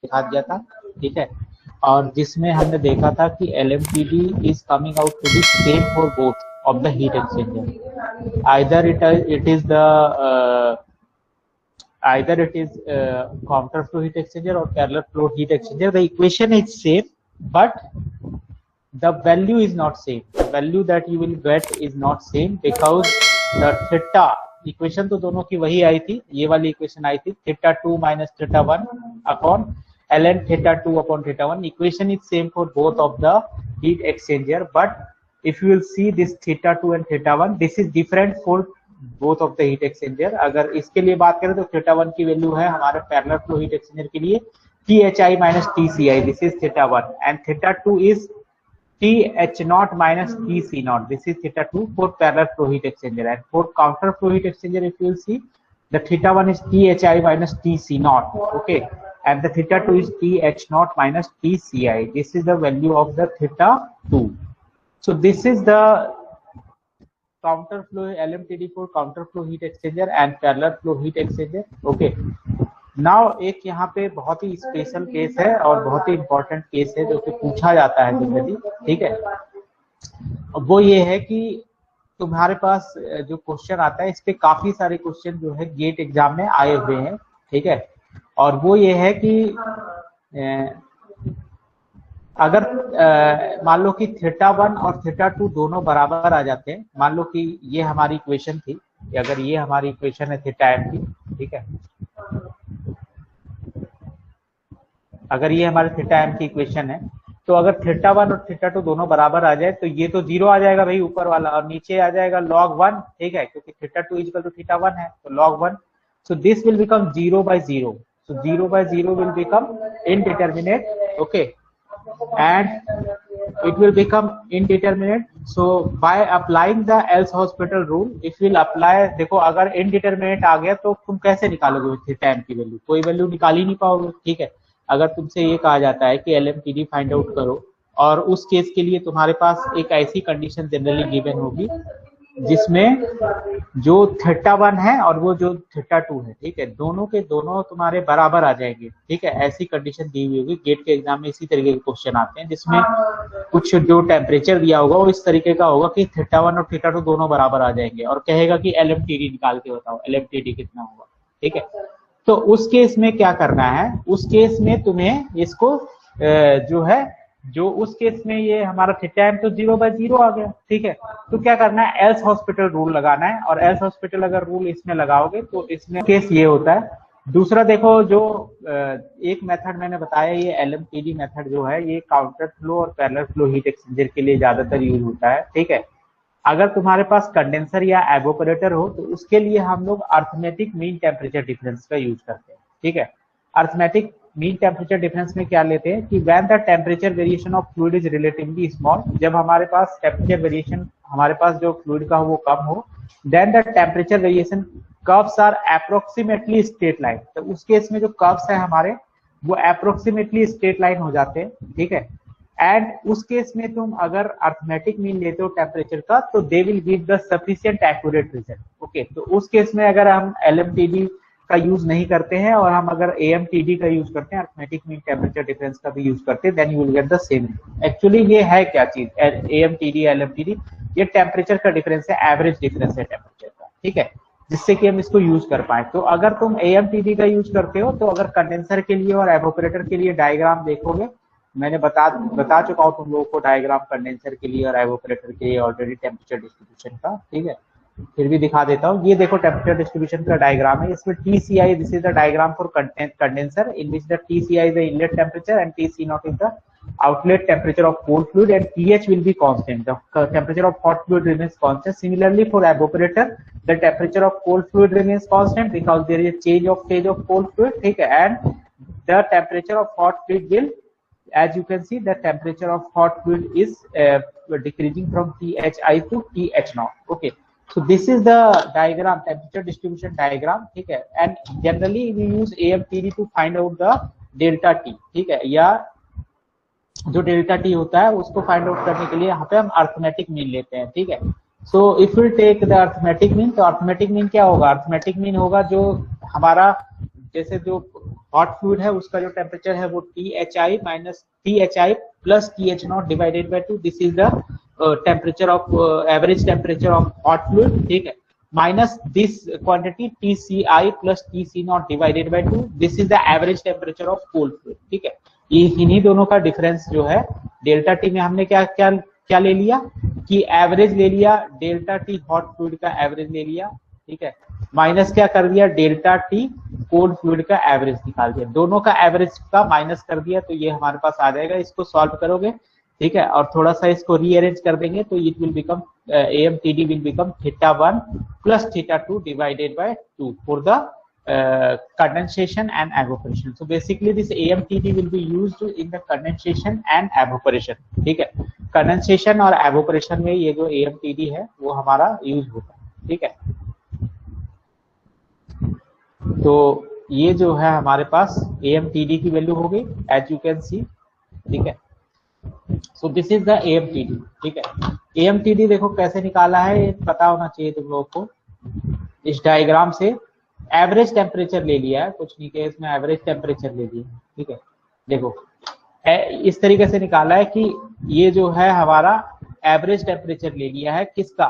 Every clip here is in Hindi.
दिखा दिया था, ठीक है, और जिसमें हमने देखा था कि LMTD is coming out to be same for both of the heat exchanger, either it is the either it is counter flow heat exchanger or parallel flow heat exchanger. The equation is same, but the value is not same. The value that you will get is not same because the theta equation तो दोनों की वही आई थी, ये वाली equation आई थी theta 2 minus theta 1 upon ln theta 2 upon theta 1. Equation is same for both of the heat exchanger, but if you will see this theta 2 and theta 1, this is different for both of the heat exchanger. अगर इसके लिए बात करें तो थीटा 1 की वैल्यू है हमारे पैरेलल फ्लो हीट एक्सचेंजर के लिए THI minus TCI, this is theta 1, and theta 2 is TH0 minus TC0, this is theta 2 for parallel flow heat exchanger. And for counter flow heat exchanger if you will see the theta 1 is THI minus TC0, okay, and the theta 2 is TH0 minus TCI. This is the value of the theta 2. So this is the counter flow LMTD for counter flow heat exchanger and parallel flow heat exchanger. Okay, now एक यहाँ पे बहुत ही स्पेशल केस है और बहुत ही इंपॉर्टेंट केस है जो कि पूछा जाता है जनरली, ठीक है. वो ये है कि तुम्हारे पास जो क्वेश्चन आता है इस पे काफी सारे क्वेश्चन जो है गेट एग्जाम में आए हुए हैं, ठीक है, और वो ये है कि अगर मान लो कि थीटा 1 और थीटा 2 दोनों बराबर आ जाते हैं, मान लो कि ये हमारी इक्वेशन थी, अगर ये हमारी इक्वेशन है थीटा m की, ठीक है, अगर ये हमारे थीटा m की इक्वेशन है तो अगर थीटा 1 और थीटा 2 दोनों बराबर आ जाए तो ये तो 0 आ जाएगा भाई ऊपर वाला, और नीचे आ जाएगा log 1, ठीक है, क्योंकि थीटा 2 इक्वल टू थीटा 1 है तो log 1. So this will become 0 by 0, so 0 by 0 will become indeterminate, okay, and it will become indeterminate. So by applying the L-Hospital rule, if we'll apply, देखो अगर indeterminate आ गया तो तुम कैसे निकालोगे थीटा m की वैल्यू, कोई वैल्यू निकाल ही नहीं पाओगे, ठीक है. अगर तुमसे ये कहा जाता है कि LMTD फाइंड आउट करो, और उस केस के लिए तुम्हारे पास एक ऐसी कंडीशन जनरली गिवन होगी जिसमें जो थीटा 1 है और वो जो थीटा 2 है, ठीक है, दोनों के दोनों तुम्हारे बराबर आ जाएंगे, ठीक है, ऐसी कंडीशन दी हुई होगी. गेट के एग्जाम में इसी तरीके के क्वेश्चन आते हैं जिसमें कुछ जो टेम्परेचर दिया होगा वो इस तरीके का होगा कि थीटा 1 और थीटा 2 दोनों बराबर आ जाएंगे और कहेगा कि LMTD निकाल के बताओ, LMTD कितना होगा, ठीक है. तो उस केस में क्या करना है, उस केस में तुम्हें इसको जो उस केस में ये हमारा थीटा m तो 0 by 0 आ गया, ठीक है, तो क्या करना है, एल्स हॉस्पिटल रूल लगाना है, और एल्स हॉस्पिटल अगर रूल इसमें लगाओगे तो इसमें केस ये होता है. दूसरा देखो, जो एक मेथड मैंने बताया, ये LMTD मेथड जो है ये काउंटर फ्लो और पैरेलल फ्लो हीट एक्सचेंजर के लिए ज्यादातर यूज होता है, ठीक है. अगर तुम्हारे पास कंडेंसर या एवोपरेटर हो तो उसके लिए हम लोग अर्थमेटिक मीन टेम्परेचर डिफरेंस का यूज करते हैं, ठीक है. अर्थमेटिक मीन टेम्परेचर डिफरेंस में क्या लेते हैं कि when the temperature variation of fluid is relatively small, जब हमारे पास टेम्परेचर वेरिएशन हमारे पास जो फ्लूइड का वो कम हो, then the temperature variation curves are approximately straight line. तो उस केस में जो कर्व्स है हमारे वो अप्रोक्सीमेटली स्ट्रेट लाइन हो जाते हैं, ठीक है. एंड उस केस में तुम अगर अर्थमेटिक मीन लेते हो टेम्परेचर का तो they will give the sufficient accurate result, okay. तो उस केस में अगर हम LMTD का यूज नहीं करते हैं और हम अगर AMTD का यूज करते हैं, अर्थमेटिक मीन टेम्परेचर डिफरेंस का भी यूज करते हैं, then you will get the same. Actually ये है क्या चीज, AMTD LMTD, ये टेम्परेचर का डिफरेंस है, एवरेज डिफरेंस है टेम्परेचर का, ठीक है, जिससे कि हम इसको यूज कर पाए. तो अगर तुम AMTD का यूज करते हो तो अगर कंडेंसर के लिए और एवोपरेटर के लिए डायग्राम देखोगे, मैंने बता चुका हूँ तुम लोगों को डायग्राम कंडेंसर के लिए और एवोपरेटर के लिए ऑलरेडी टेम्परेचर डिस्ट्रीब्यूशन का, ठीक है, फिर भी दिखा देता हूँ. ये देखो टेम्परेचर डिस्ट्रीब्यूशन का डायग्राम है, इसमें TCI, this is the diagram for condenser in which the TCI is the inlet temperature and TC0 is the outlet temperature of cold fluid, and TH will be constant. The temperature of hot fluid remains constant. Similarly for evaporator, the temperature of cold fluid remains constant because there is a change of phase of cold fluid, ठीक है, and the temperature of hot fluid will, as you can see, the temperature of hot fluid is decreasing from THI to TH0, okay. So this is the diagram, temperature distribution diagram, ठीक है. And generally we use AMTD to find out the delta T, ठीक है, या जो डेल्टा T होता है उसको फाइंड आउट करने के लिए यहाँ पे हम अर्थमेटिक मीन लेते हैं, ठीक है. So if will take the arithmetic mean, तो अर्थमेटिक मीन क्या होगा, अर्थमेटिक मीन होगा जो हमारा, जैसे जो हॉट फ्लूइड है उसका जो टेम्परेचर है वो THI minus THI plus TH0 divided by 2, this is the temperature of average temperature of hot fluid, ठीक है, minus this quantity TCI plus TC0 divided by 2, this is the average temperature of cold fluid, ठीक है। ये इन्हीं दोनों का डिफरेंस जो है डेल्टा टी में हमने क्या क्या क्या ले लिया कि एवरेज ले लिया, डेल्टा टी हॉट फ्लूइड का एवरेज ले लिया, ठीक है, माइनस क्या कर दिया डेल्टा टी कोल्ड फ्लूइड का एवरेज निकाल दिया, दोनों का एवरेज का माइनस कर दिया, तो ये हमारे पास आ जाएगा। इसको सॉल्व करोगे, ठीक है, और थोड़ा सा इसको रीअरेंज कर देंगे तो it will become AMTD will become θ1 plus θ2 divided by 2 for the condensation and evaporation. So basically this AMTD will be used in the condensation and evaporation, ठीक है। कंडेंसेशन और एवोपरेशन में ये जो AMTD है वो हमारा यूज होता है, ठीक है। तो ये जो है हमारे पास AMTD की वैल्यू हो गई एज यू कैन सी, ठीक है। So this is the AMTD, ठीक है। AMTD देखो कैसे निकाला है ये पता होना चाहिए तुम लोगों को। इस डायग्राम से एवरेज टेम्परेचर ले लिया है, कुछ नहीं किया इसमें, एवरेज टेम्परेचर ले लिया, ठीक है। देखो इस तरीके से निकाला है कि ये जो है हमारा एवरेज टेम्परेचर ले लिया है किसका,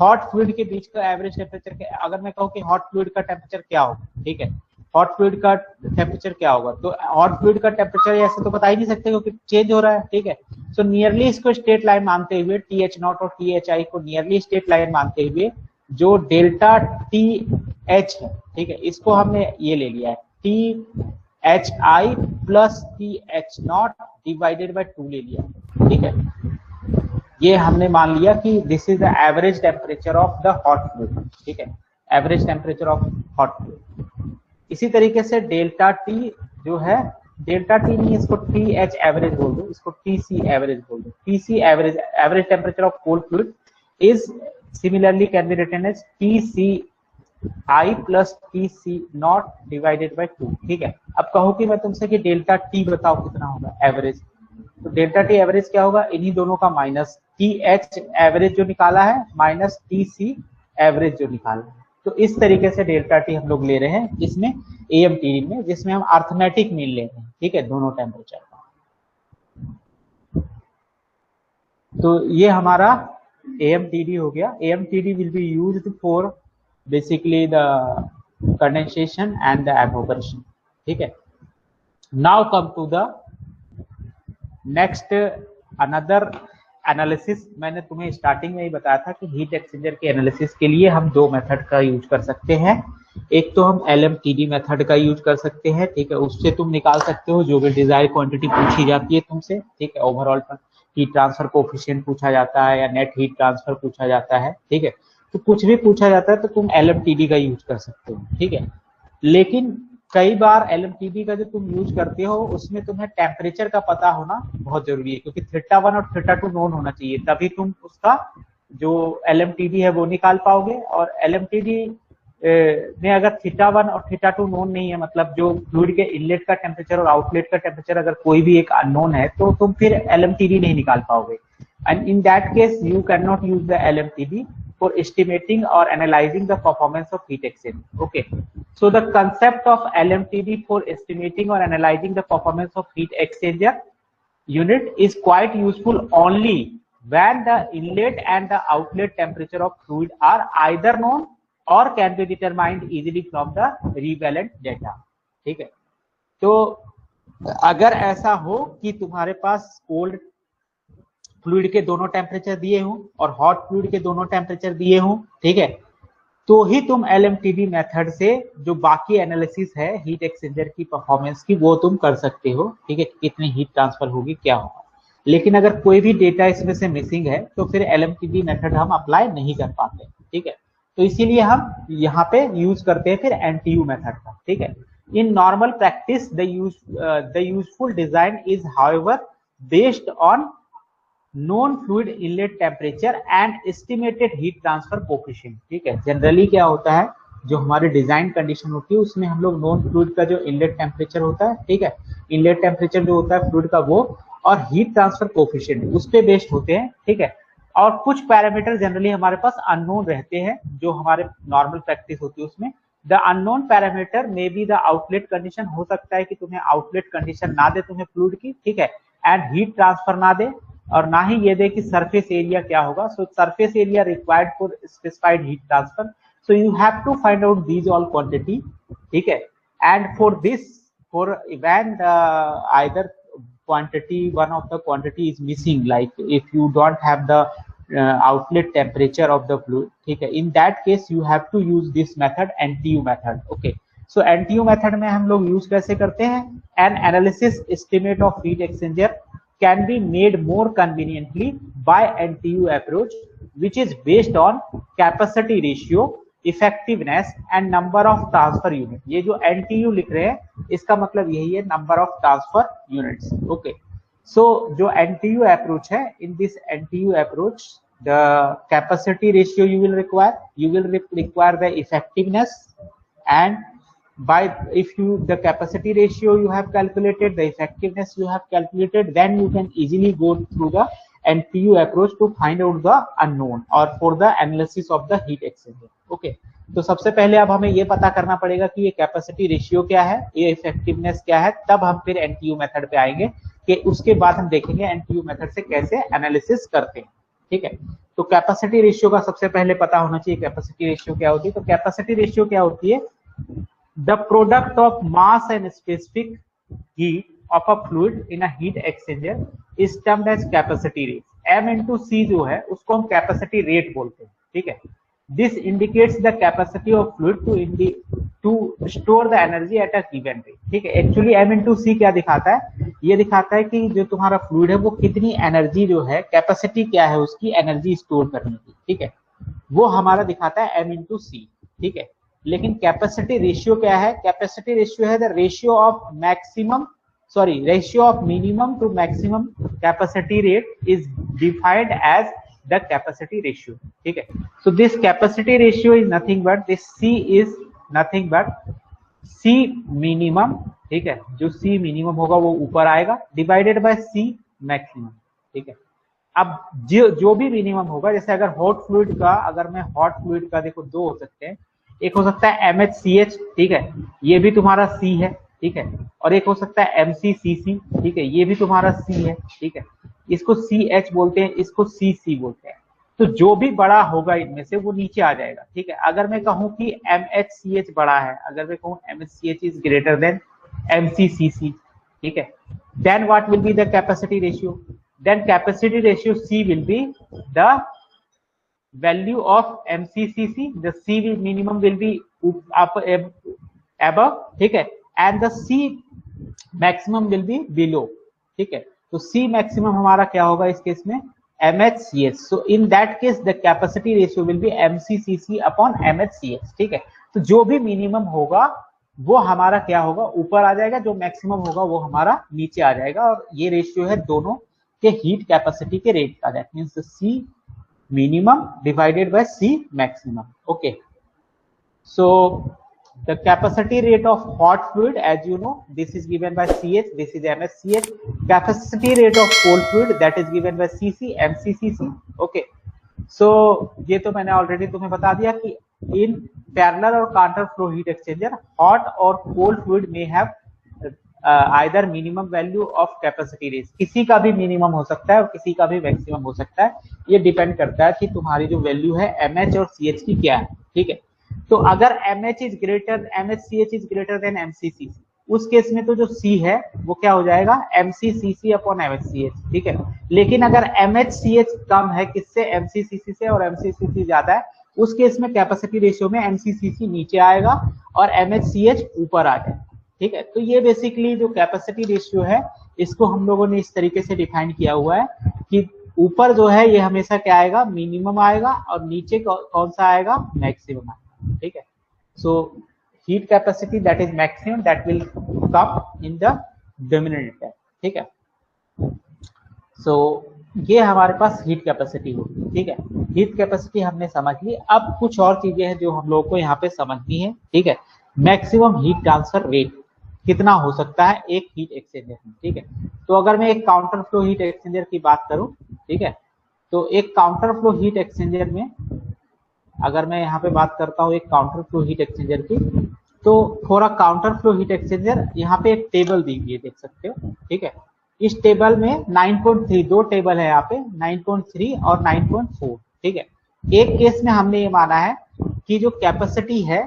हॉट फ्लूइड के बीच का एवरेज टेम्परेचर। अगर मैं कहूँ कि हॉट फ्लूइड का टेम्परेचर क्या होगा, ठीक है, हॉट फ्लूइड का टेम्परेचर क्या होगा, तो हॉट फ्लूइड का टेम्परेचर ऐसे तो बता ही नहीं सकते क्योंकि चेंज हो रहा है, ठीक है। सो नियरली इसको स्ट्रेट लाइन मानते हुए TH0 और THI को नियरली स्ट्रेट लाइन मानते हुए जो डेल्टा TH है, ठीक है, इसको हमने ये ले लिया है THI plus TH0 divided by 2 ले लिया, ठीक है। ये हमने मान लिया कि this is the average temperature of the hot fluid, ठीक है, average temperature of hot fluid. इसी तरीके से डेल्टा टी जो है, डेल्टा टी नहीं इसको TH एवरेज बोल दो, इसको TC एवरेज बोल दो। TC average, average temperature of cold fluid is similarly can be written as TCI plus TC0 divided by 2, ठीक है। अब कहो कि मैं तुमसे कि डेल्टा टी बताओ कितना होगा एवरेज, तो डेल्टा टी एवरेज क्या होगा, इन्हीं दोनों का माइनस TH एवरेज जो निकाला है माइनस TC एवरेज जो निकाला है। तो इस तरीके से डेल्टा टी हम लोग ले रहे हैं इसमें AMTD में, जिसमें हम अर्थमेटिक मीन ले रहे हैं, ठीक है, दोनों टेम्परेचर का। तो ये हमारा AMTD हो गया। AMTD will be used for basically the condensation and the evaporation, ठीक है। Now come to the next another analysis. मैंने तुम्हें स्टार्टिंग में ही बताया था कि हीट एक्सचेंजर के एनालिसिस के लिए हम दो मेथड का यूज कर सकते हैं। एक तो हम LMTD मेथड का यूज कर सकते हैं, ठीक है, उससे तुम निकाल सकते हो जो भी डिजायर्ड क्वांटिटी पूछी जाती है तुमसे, ठीक है, ओवरऑल हीट ट्रांसफर कोएफिशिएंट पूछा जाता है या नेट हीट ट्रांसफर पूछा जाता है, ठीक है, तो कुछ भी पूछा जाता है तो तुम LMTD का यूज कर सकते हो, ठीक है। लेकिन कई बार LMTD का जो तुम यूज करते हो उसमें तुम्हें टेम्परेचर का पता होना बहुत जरूरी है, क्योंकि θ1 और θ2 नोन होना चाहिए, तभी तुम उसका जो LMTD है वो निकाल पाओगे। और LMTD में अगर θ1 और θ2 नोन नहीं है, मतलब जो फ्लूइड के इनलेट का टेम्परेचर और आउटलेट का टेम्परेचर अगर कोई भी एक अननोन है तो तुम फिर LMTD नहीं निकाल पाओगे। And in that case you can not use the LMTD for estimating or analyzing the performance of heat exchanger. Okay, so the concept of LMTD for estimating or analyzing the performance of heat exchanger unit is quite useful only when the inlet and the outlet temperature of fluid are either known or can be determined easily from the relevant data, ठीक है। तो अगर ऐसा हो कि तुम्हारे पास कोल्ड फ्लूइड के दोनों टेम्परेचर दिए हों और हॉट फ्लूइड के दोनों टेम्परेचर दिए हों, ठीक है, तो ही तुम LMTD मेथड से जो बाकी एनालिसिस है हीट एक्सचेंजर की परफॉर्मेंस की वो तुम कर सकते हो, ठीक है, कितनी हीट ट्रांसफर होगी क्या होगा। लेकिन अगर कोई भी डेटा इसमें से मिसिंग है तो फिर LMTD मेथड हम अप्लाई नहीं कर पाते, ठीक है। तो इसीलिए हम यहाँ पे यूज करते हैं फिर NTU मेथड का, ठीक है। In normal practice the useful design is however based on non fluid inlet temperature and estimated heat transfer coefficient, ठीक है। जनरली क्या होता है, जो हमारी डिजाइन कंडीशन होती है उसमें हम लोग नॉन फ्लूइड का जो इनलेट टेम्परेचर होता है, ठीक है, इनलेट टेम्परेचर जो होता है फ्लूइड का वो और हीट ट्रांसफर कोएफिशिएंट उस पे बेस्ड होते हैं, ठीक है। और कुछ पैरामीटर जनरली हमारे पास अननोन रहते हैं जो हमारे नॉर्मल प्रैक्टिस होती है उसमें, the unknown parameter may be the outlet condition, हो सकता है कि तुम्हें आउटलेट कंडीशन ना दे तुम्हें फ्लूइड की, ठीक है, एंड हीट ट्रांसफर ना दे, और ना ही ये दे कि सरफेस एरिया क्या होगा। So surface area required for specified heat transfer, so you have to find out these all quantity, ठीक है, and for this, for when either quantity, one of the quantity is missing, like if you don't have the outlet temperature of the fluid, ठीक है, in that case you have to use this method, NTU method, okay। so NTU method में हम लोग यूज कैसे करते हैं, an analysis estimate of heat exchanger can be made more conveniently by NTU approach, which is based on capacity ratio, effectiveness and number of transfer unit. ये जो एनटीयू लिख रहे हैं इसका मतलब यही है, number of transfer units, okay. So जो एनटीयू अप्रोच है, in this NTU approach the capacity ratio you will require the effectiveness, and by if you the capacity ratio you have calculated, the effectiveness you have calculated, then you can easily go through the NTU approach to find out the unknown or for the analysis of the heat exchanger, okay। तो सबसे पहले अब हमें ये पता करना पड़ेगा कि ये कैपेसिटी रेशियो क्या है, ये इफेक्टिवनेस क्या है, तब हम फिर एनटीयू मेथड पे आएंगे, कि उसके बाद हम देखेंगे एनटीयू मेथड से कैसे एनालिसिस करते हैं, ठीक है। तो कैपेसिटी रेशियो का सबसे पहले पता होना चाहिए, कैपेसिटी रेशियो क्या होती है। तो कैपेसिटी रेशियो क्या होती है, the product of mass and specific heat of a fluid in a heat exchanger is termed as capacity rate। m into c जो है उसको हम कैपेसिटी रेट बोलते हैं, ठीक है। this indicates the capacity of fluid to store the energy at a given rate, ठीक है। एक्चुअली m into c क्या दिखाता है, ये दिखाता है कि जो तुम्हारा फ्लूइड है वो कितनी एनर्जी जो है, कैपेसिटी क्या है उसकी एनर्जी स्टोर करने की, ठीक है, वो हमारा दिखाता है m into c, ठीक है। लेकिन कैपेसिटी रेशियो क्या है, कैपेसिटी रेशियो है the ratio of minimum to maximum capacity rate is defined as the capacity ratio, ठीक है। So this capacity ratio is nothing but this C is nothing but C minimum, ठीक है, जो सी मिनिमम होगा वो ऊपर आएगा, डिवाइडेड बाय सी मैक्सिमम, ठीक है। अब जो भी मिनिमम होगा, जैसे अगर हॉट फ्लूइड का, अगर मैं हॉट फ्लूइड का देखो दो हो सकते हैं, एक हो सकता है MHCH, ठीक है, ये भी तुम्हारा C है, ठीक है, और एक हो सकता है MCCC, ठीक है, ये भी तुम्हारा C है, ठीक है, इसको CH बोलते हैं, इसको CC बोलते हैं। तो जो भी बड़ा होगा इनमें से वो नीचे आ जाएगा, ठीक है। अगर मैं कहूं कि MHCH बड़ा है, अगर मैं कहूं MHCH is greater than MCCC, ठीक है, then what will be the capacity ratio, then capacity ratio C will be the value of MCCC, the C minimum will be up above, ठीक है, and the C maximum will be below, ठीक है। तो C maximum हमारा क्या होगा इस केस में, MHCH। so in that case the capacity ratio will be MCCC upon MHCH, ठीक है। तो जो भी मिनिमम होगा वो हमारा क्या होगा, ऊपर आ जाएगा, जो मैक्सिमम होगा वो हमारा नीचे आ जाएगा, और ये रेशियो है दोनों के हीट कैपेसिटी के रेट का, that means C minimum divided by C maximum, okay। so the capacity rate of hot fluid, as you know, this is given by CH, this is MHCH, capacity rate of cold fluid that is given by CC, MCCC, okay। so ये तो मैंने ऑलरेडी तुम्हें बता दिया कि in parallel और counter flow heat exchanger hot और cold fluid may have either minimum value of capacity rate, किसी का भी मिनिमम हो सकता है और किसी का भी मैक्सिमम हो सकता है, ये डिपेंड करता है कि तुम्हारी जो वैल्यू है MH और CH की क्या है, ठीक है। तो अगर MHCH is greater than MCCC, उस केस में तो जो C है वो क्या हो जाएगा, MCCC अपॉन MHCH, ठीक है। लेकिन अगर MHCH कम है किससे, MCCC से, और MCCC ज्यादा है, उस केस में कैपेसिटी रेशियो में MCCC नीचे आएगा और MHCH ऊपर आ जाएगा, ठीक है। तो ये बेसिकली जो कैपेसिटी रेशियो है इसको हम लोगों ने इस तरीके से डिफाइन किया हुआ है कि ऊपर जो है ये हमेशा क्या आएगा, मिनिमम आएगा, और नीचे कौन सा आएगा, मैक्सिमम आएगा, ठीक है। So heat capacity that is maximum that will come in the denominator, ठीक है। सो ये हमारे पास हीट कैपेसिटी होगी, ठीक है। हीट कैपेसिटी हमने समझ ली, अब कुछ और चीजें हैं जो हम लोग को यहाँ पे समझनी है, ठीक है। मैक्सिमम हीट ट्रांसफर रेट कितना हो सकता है एक हीट एक्सचेंजर में, ठीक है। तो अगर मैं एक काउंटर फ्लो हीट एक्सचेंजर की बात करूं, ठीक है, तो एक काउंटर फ्लो हीट एक्सचेंजर में अगर मैं यहाँ पे बात करता हूँ एक काउंटर फ्लो हीट एक्सचेंजर की, तो for a counter flow heat exchanger यहाँ पे एक टेबल दी हुई है, देख सकते हो, ठीक है। इस टेबल में 9.3 दो टेबल है यहाँ पे, 9.3 और 9.4, ठीक है। एक केस में हमने ये माना है कि जो कैपेसिटी है,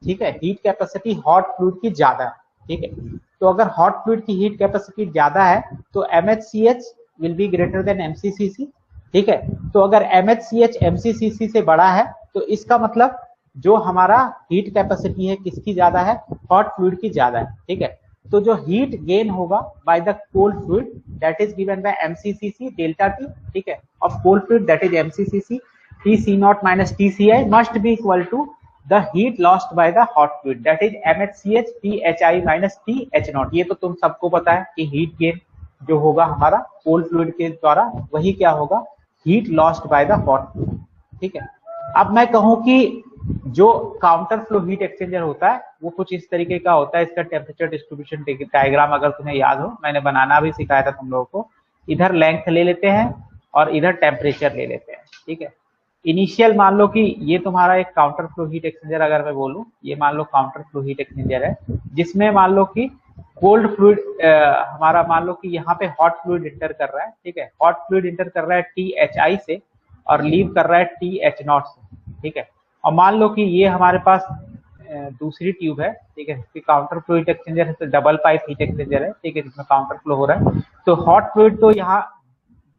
ठीक है, हीट कैपेसिटी हॉट फ्लूइड की ज्यादा है, ठीक है। तो अगर हॉट फ्लूइड की हीट कैपेसिटी ज्यादा है तो MHCH will be greater than MCCC, ठीक है। तो अगर MHCH MCCC से बड़ा है तो इसका मतलब जो हमारा हीट कैपेसिटी है किसकी ज्यादा है, हॉट फ्लूइड की ज्यादा है, ठीक है। तो जो हीट गेन होगा bye the cold fluid that is given by MCCC delta T, ठीक है, of cold fluid that is MCCC, TC0 minus TCI must be equal to the heat lost by the hot fluid that is MHCH THI minus TH0। ये तो तुम सबको पता है कि हीट गेन जो होगा हमारा कोल्ड फ्लूइड के द्वारा वही क्या होगा, heat lost by the hot fluid, ठीक है। अब मैं कहूं कि जो काउंटर फ्लो हीट एक्सचेंजर होता है वो कुछ इस तरीके का होता है। इसका टेम्परेचर डिस्ट्रीब्यूशन डायग्राम अगर तुम्हें याद हो, मैंने बनाना भी सिखाया था तुम लोगों को। इधर लेंथ ले लेते हैं और इधर टेम्परेचर ले लेते हैं, ठीक है। इनिशियल मान लो कि ये तुम्हारा एक काउंटर फ्लो हीट एक्सचेंजर अगर मैं बोलूं, ये मान लो काउंटर फ्लो हीट एक्सचेंजर है जिसमें मान लो कि कोल्ड फ्लूइड हमारा मान लो कि यहाँ पे हॉट फ्लूइड इंटर कर रहा है, ठीक है। हॉट फ्लूइड इंटर कर रहा है THI से और लीव कर रहा है TH0 से, ठीक है। और मान लो कि ये हमारे पास दूसरी ट्यूब है, ठीक है, काउंटर फ्लो हीट एक्सचेंजर है तो डबल पाइप हीट एक्सचेंजर है, ठीक है, जिसमें काउंटर फ्लो हो रहा है। तो हॉट फ्लूइड तो यहाँ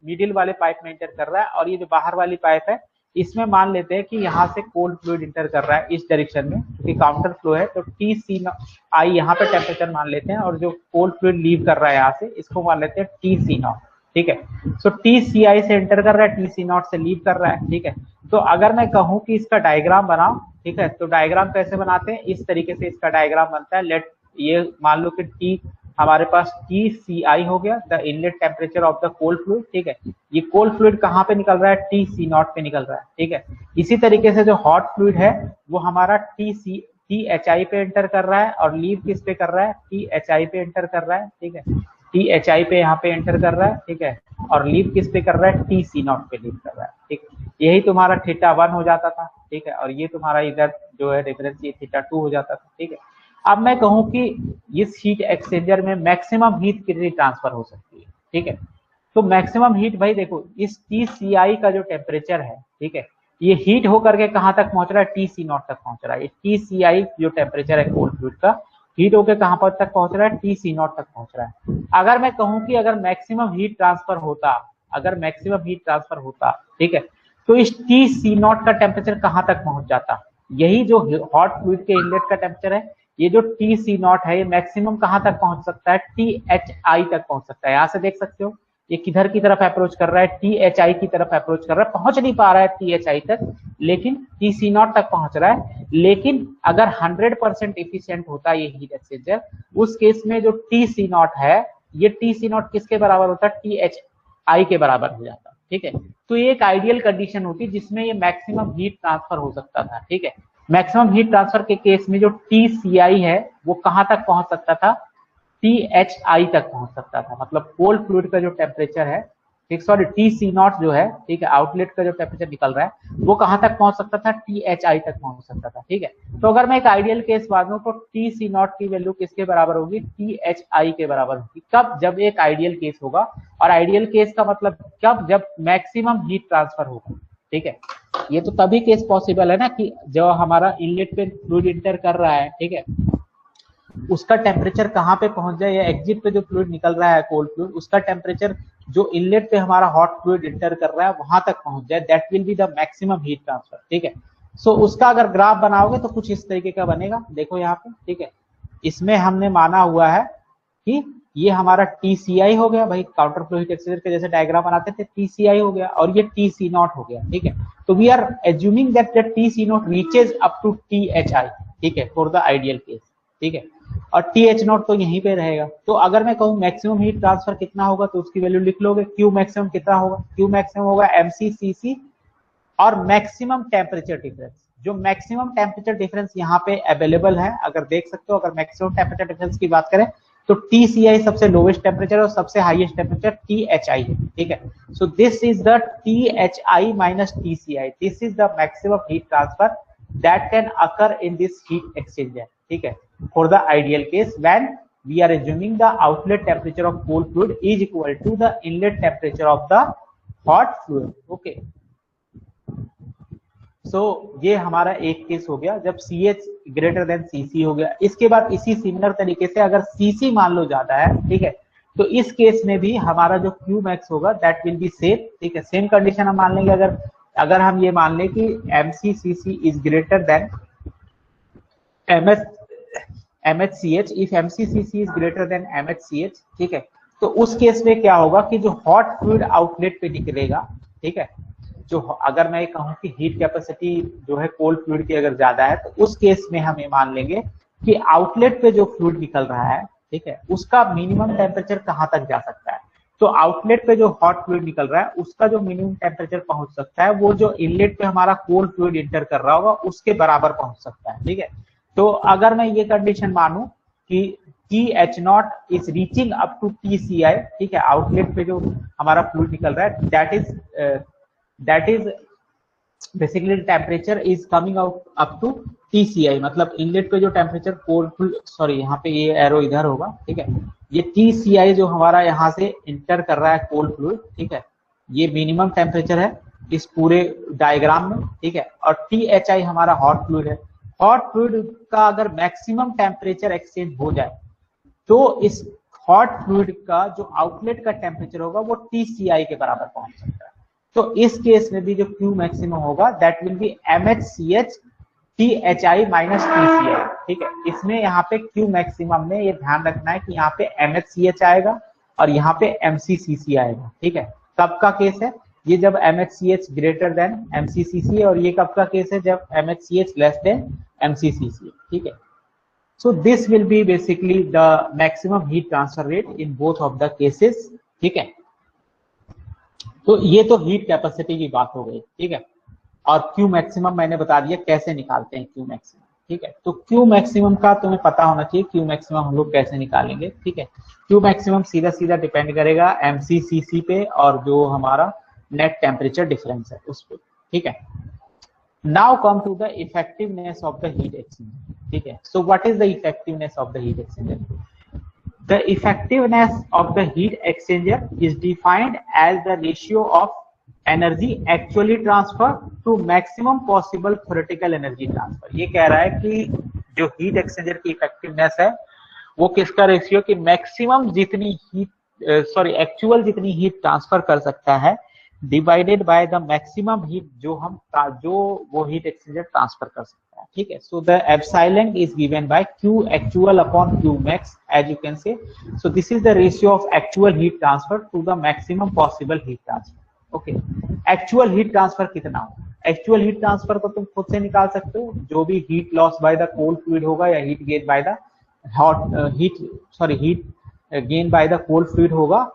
मिडिल वाले पाइप में इंटर कर रहा है और ये जो बाहर वाली पाइप है इसमें मान लेते हैं कि यहाँ से कोल्ड फ्लूइड इंटर कर रहा है इस डायरेक्शन में, क्योंकि काउंटर फ्लो है। तो TC0 यहाँ पे टेम्परेचर मान लेते हैं और जो कोल्ड फ्लूइड लीव कर रहा है यहाँ से इसको मान लेते हैं TC0, ठीक है। सो TCI से एंटर कर रहा है, TC0 से लीव कर रहा है, ठीक है। तो अगर मैं कहूँ कि इसका डायग्राम बनाओ, ठीक है, तो डायग्राम कैसे बनाते हैं, इस तरीके से इसका डायग्राम बनता है। लेट ये मान लो कि T हमारे पास TCI हो गया, the inlet temperature of the cold fluid, ठीक है। ये कोल्ड फ्लूइड कहाँ पे निकल रहा है, TC0 पे निकल रहा है, ठीक है। इसी तरीके से जो हॉट फ्लूइड है वो हमारा THI पे एंटर कर रहा है और लीव किस पे कर रहा है, THI पे एंटर कर रहा है, ठीक है। THI पे यहाँ पे एंटर कर रहा है, ठीक है, और लीव किस पे कर रहा है, TC0 पे लीव कर रहा है, ठीक। यही तुम्हारा θ1 हो जाता था, ठीक है, और ये तुम्हारा इधर जो है रेफरेंस ये θ2 हो जाता था, ठीक है। अब मैं कहूं कि इस हीट एक्सचेंजर में मैक्सिमम हीट कितनी ट्रांसफर हो सकती है, ठीक है। तो मैक्सिमम हीट भाई देखो इस TCI का जो टेम्परेचर है, ठीक है, ये हीट होकर के कहां तक पहुंच रहा है, TC0 तक पहुंच रहा है। TCI जो टेम्परेचर है कोल्ड फ्लूइड का हीट होकर कहां पर तक पहुंच रहा है, TC0 तक पहुंच रहा है। अगर मैं कहूं कि अगर मैक्सिमम हीट ट्रांसफर होता, अगर मैक्सिमम हीट ट्रांसफर होता, ठीक है, तो इस TC0 का टेम्परेचर कहां तक पहुंच जाता, यही जो हॉट फ्लूइड के इनलेट का टेम्परेचर है, ये जो TC0 है ये मैक्सिमम कहां तक पहुंच सकता है, THI तक पहुंच सकता है। यहां से देख सकते हो ये किधर की तरफ अप्रोच कर रहा है, THI की तरफ अप्रोच कर रहा है, पहुंच नहीं पा रहा है THI तक, लेकिन TC0 तक पहुंच रहा है। लेकिन अगर 100% इफिशिएंट होता ये हीट एक्सचेंजर, उस केस में जो TC0 है ये TC0 किसके बराबर होता, THI के बराबर हो जाता, ठीक है। तो ये एक आइडियल कंडीशन होती जिसमें ये मैक्सिमम हीट ट्रांसफर हो सकता था, ठीक है। मैक्सिमम हीट ट्रांसफर के केस में जो TCI है वो कहां तक पहुंच सकता था, THI तक पहुंच सकता था। मतलब कोल्ड फ्लूइड का जो टेम्परेचर है, ठीक, सॉरी TC0 जो है, ठीक है, आउटलेट का जो टेम्परेचर निकल रहा है वो कहां तक पहुंच सकता था, THI तक पहुंच सकता था, ठीक है। तो अगर मैं एक आइडियल केस बांधूं तो TC0 की वैल्यू किसके बराबर होगी, THI के बराबर होगी। कब, जब एक आइडियल केस होगा, और आइडियल केस का मतलब कब, जब मैक्सिमम हीट ट्रांसफर होगा, ठीक है। ये तो तभी केस पॉसिबल है ना कि जो हमारा इनलेट पे फ्लूइड इंटर कर रहा है, ठीक है, उसका टेम्परेचर कहाँ पे पहुंच जाए, या एग्जिट पे जो फ्लूइड निकल रहा है कोल्ड फ्लूइड, उसका टेम्परेचर जो इनलेट पे हमारा हॉट फ्लूइड इंटर कर रहा है वहां तक पहुंच जाए, that will be the maximum heat transfer, ठीक है। सो उसका अगर ग्राफ बनाओगे तो कुछ इस तरीके का बनेगा, देखो यहाँ पे, ठीक है। इसमें हमने माना हुआ है कि ये हमारा TCI हो गया, भाई काउंटर फ्लो हीट एक्सचेंजर के जैसे डायग्राम बनाते थे, TCI हो गया, और ये TC0 हो गया, ठीक है। तो we are assuming that the TC0 reaches up to THI, ठीक है, फॉर द आइडियल केस, ठीक है, और TH0 तो यहीं पे रहेगा। तो अगर मैं कहूँ मैक्सिमम हीट ट्रांसफर कितना होगा तो उसकी वैल्यू लिख लोगे, Q मैक्सिमम कितना होगा, Q मैक्सिमम होगा MCCC और मैक्सिमम टेम्परेचर डिफरेंस। जो मैक्सिमम टेम्परेचर डिफरेंस यहाँ पे अवेलेबल है, अगर देख सकते हो, अगर मैक्सिमम टेम्परेचर डिफरेंस की बात करें तो TCI सबसे लोवेस्ट टेम्परेचर और सबसे हाईएस्ट टेम्परेचर THI है, ठीक है। So this is the THI minus TCI, this is the maximum heat transfer that can occur in this heat exchanger, ठीक है, for the ideal case when we are assuming the outlet temperature of cold fluid is equal to the inlet temperature of the hot fluid, okay। सो ये हमारा एक केस हो गया जब CH ग्रेटर देन CC हो गया। इसके बाद इसी सिमिलर तरीके से अगर CC मान लो ज्यादा है, ठीक है, तो इस केस में भी हमारा जो Qmax होगा दैट विल बी सेम, ठीक है। सेम कंडीशन हम मान लेंगे, अगर हम ये मान लें कि MCCC is greater then MHCH, if MCCC is greater then MHCH, ठीक है, तो उस केस में क्या होगा कि जो हॉट फ्लूइड आउटलेट पे निकलेगा, ठीक है, जो अगर मैं कहूं कि हीट कैपेसिटी जो है कोल्ड फ्लूइड की अगर ज्यादा है, तो उस केस में हम ये मान लेंगे कि आउटलेट पे जो फ्लूइड निकल रहा है, ठीक है, उसका मिनिमम टेम्परेचर कहां तक जा सकता है। तो आउटलेट पे जो हॉट फ्लूइड निकल रहा है उसका जो मिनिमम टेम्परेचर पहुंच सकता है वो जो इनलेट पे हमारा कोल्ड फ्लूइड इंटर कर रहा होगा उसके बराबर पहुंच सकता है, ठीक है। तो अगर मैं ये कंडीशन मानूं कि TH0 is reaching up to TCI, ठीक है, आउटलेट पे जो हमारा फ्लूइड निकल रहा है that is basically temperature is coming out up to TCI, मतलब इनलेट पे जो टेम्परेचर कोल्ड, सॉरी यहाँ पे ये एरो इधर होगा, ठीक है, ये TCI जो हमारा यहाँ से इंटर कर रहा है कोल्ड फ्लूइड, ठीक है, ये मिनिमम टेम्परेचर है इस पूरे डायग्राम में, ठीक है, और THI हमारा हॉट फ्लूइड है। हॉट फ्लूइड का अगर मैक्सिमम टेम्परेचर एक्सचेंज हो जाए तो इस हॉट फ्लूइड का जो आउटलेट का टेम्परेचर होगा वो TCI के बराबर पहुंच सकता है। तो इस केस में भी जो Q मैक्सिमम होगा that will be MHCH THI minus TCI, ठीक है। इसमें यहाँ पे Q मैक्सिमम में ये ध्यान रखना है कि यहाँ पे MHCH आएगा और यहाँ पे MCCC आएगा, ठीक है। कब का केस है ये, जब MHCH ग्रेटर देन MCCC, और ये कब का केस है जब MHCH लेस देन MCCC, ठीक है। So this will be basically the maximum heat transfer rate in both of the cases, ठीक है। तो ये तो हीट कैपेसिटी की बात हो गई, ठीक है, और Q मैक्सिमम मैंने बता दिया कैसे निकालते हैं Q मैक्सिमम, ठीक है। तो Q मैक्सिमम का तुम्हें पता होना चाहिए Q मैक्सिमम हम लोग कैसे निकालेंगे, ठीक है। Q मैक्सिमम सीधा सीधा डिपेंड करेगा MCCC पे और जो हमारा नेट टेम्परेचर डिफरेंस है उस पर, ठीक है। Now come to the effectiveness of the heat exchanger, ठीक है। So what is the effectiveness of the heat exchanger? The effectiveness of the heat exchanger is defined as the ratio of energy actually transferred to maximum possible theoretical energy transfer। ये कह रहा है कि जो हीट एक्सचेंजर की इफेक्टिवनेस है वो किसका रेशियो, कि मैक्सिमम जितनी हीट एक्चुअल जितनी हीट ट्रांसफर कर सकता है divided by the maximum heat जो वो हीट एक्सचेंजर ट्रांसफर कर सकता है, ठीक है। So the epsilon is given bye Q actual upon Q max, as you can say. So this is the ratio of actual heat transfer to the maximum possible heat transfer, okay। Actual heat transfer कितना हो, एक्चुअल हीट ट्रांसफर को तुम खुद से निकाल सकते हो, जो भी heat loss by the cold fluid होगा या heat gain by the heat gain by the cold fluid होगा,